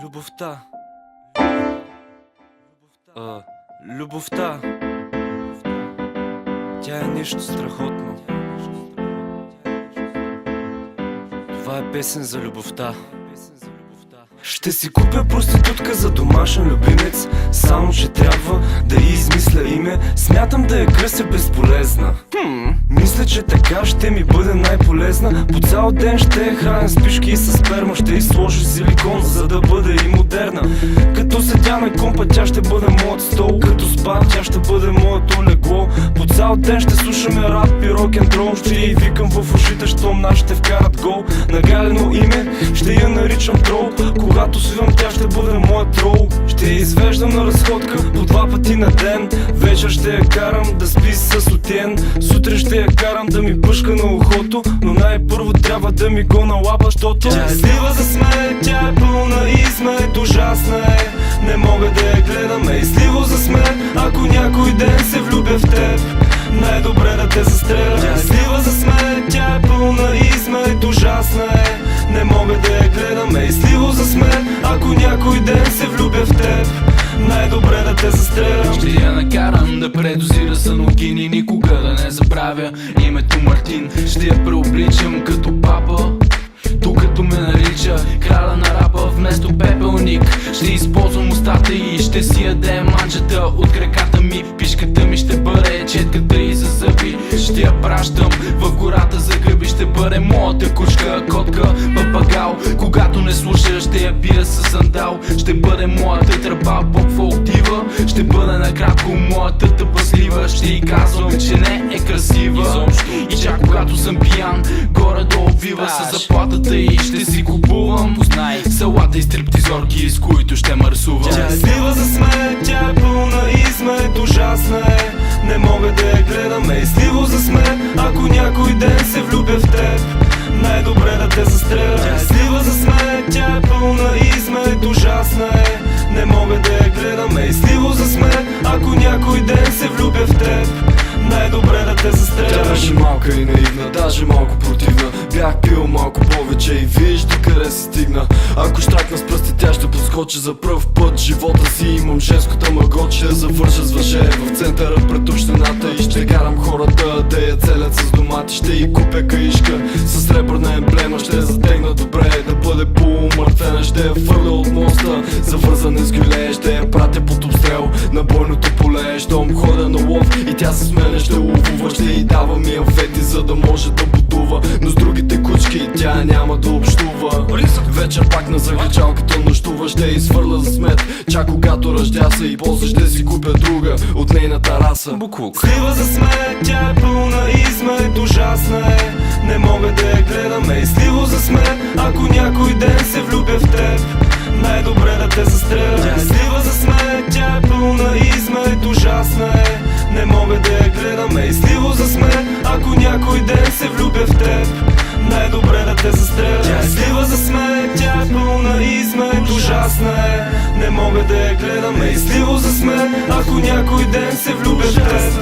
Любовта. Любовта. Тя е нещо страхотно. Това е песен за любовта. Ще си купя проститутка за домашен любимец, само че трябва да й измисля име. Смятам да я кръся безполезна. Мисля, че така ще ми бъде най-полезна. По цял ден ще я храня с пишки и с сперма. Ще й сложи силикон, за да бъде и модерна. Като седя на компа, тя ще бъде моят стол. Като спам, тя ще бъде моето легло. По цял ден ще слушаме рап и рок-н-рол. Ще й викам в ушите, щом нас ще вкарат гол. На галено име ще я наричам трол. Когато свивам, тя ще бъде моят трол. Ще я извеждам на разходка по 2 пъти на ден. Вечер ще я карам да спи с отиен. Сутрин ще я карам да ми пъшка на ухото. Но най-първо трябва да ми го налапа, защото тя е слива за смех, тя е пълна измет, ужасна е. Не мога да я гледам, е сливо за смех. Ако някой ден се влюбя в теб, най-добре да те застреля. Тя е слива за смех, тя е пълна измет, ужасна е. Не мога да я гледам, е сливо за смех. Ако някой ден се влюбя в теб, най-добре да те застрелям. Ще я накарам да предозира саногин и никога да не забравя името Мартин. Ще я преобличам като папа, докато ме нарича краля на рапа вместо пепелник. Ще използвам устата и ще си яде манчета от краката ми. Пишката ми ще бъде четката и за зъби. Ще я пращам в гората за гъби. Ще бъде моята кучка, котка, папагал. Когато не слуша, ще я бия с сандал. Ще бъде моята тръба, поп-фолк дива. Ще бъде накратко моята тъпаслива. Ще й казвам, че не е красива. И чак когато съм пиян, горе-долу вива с заплатата и ще си купувам салата и стриптизорки, с които ще мърсувам. Тя е слива за смех, тя е пълна измет, ужасна е. Не мога да я гледам, е сливо за смех. Ако някой ден се влюбя в теб, най-добре да те застреля. Тя е слива за смех, тя е пълна измет, ужасна е. Не мога да я гледам, е сливо за смех. Ако някой ден се влюбя в теб, най-добре да те застреля. Тя беше малка и наивна, даже малко противна. Бях пил малко повече и виж до къде се стигна. Ако щракна с пръсти, тя ще подскочи за пръв път в живота си. Имам женската мъгоче, завърша с въже в центъра пред общината. И ще карам хората да я целят с домати. Ще й купя каишка с сребърна емблема. Ще я затегна добре, да бъде полумъртвена. Ще я фърля от моста, завързане с гюле. Ще я пратя под обстрел на бойното поле. Щом ходя на лов и тя се смене, ще ловува. Ще й давам и афети, за да може да будува. Но с другите кучки тя няма да общува. Вечер пак на загличалката нощува. Ще й свърля за смет, чак когато ръждяса. И после ще си купя друга от нейната раса. Слива за смех, тя е пълна измет, ужасна е. Не мога да я гледам, е сливо за смех. Ако някой ден се влюбя в теб, най-добре да те застреля. Тя е слива за смех, тя е пълна измет, ужасна е. Не мога да я гледам, е сливо за смех. Ако някой ден се влюбя в теб, най-добре да те застреля. Тя е слива за смех, тя е пълна измет, ужасна е. Не мога да я гледам, е сливо за смех. Ако някой ден се влюбя в теб,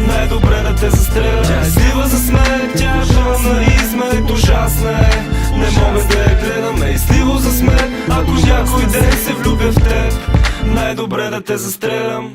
най-добре да те застреля. Тя е слива за смех, тя е пълна измет, ужасна е. Не мога да я гледам, е сливо за смех. Ако някой ден се влюбя в теб, най-добре да те застрелям.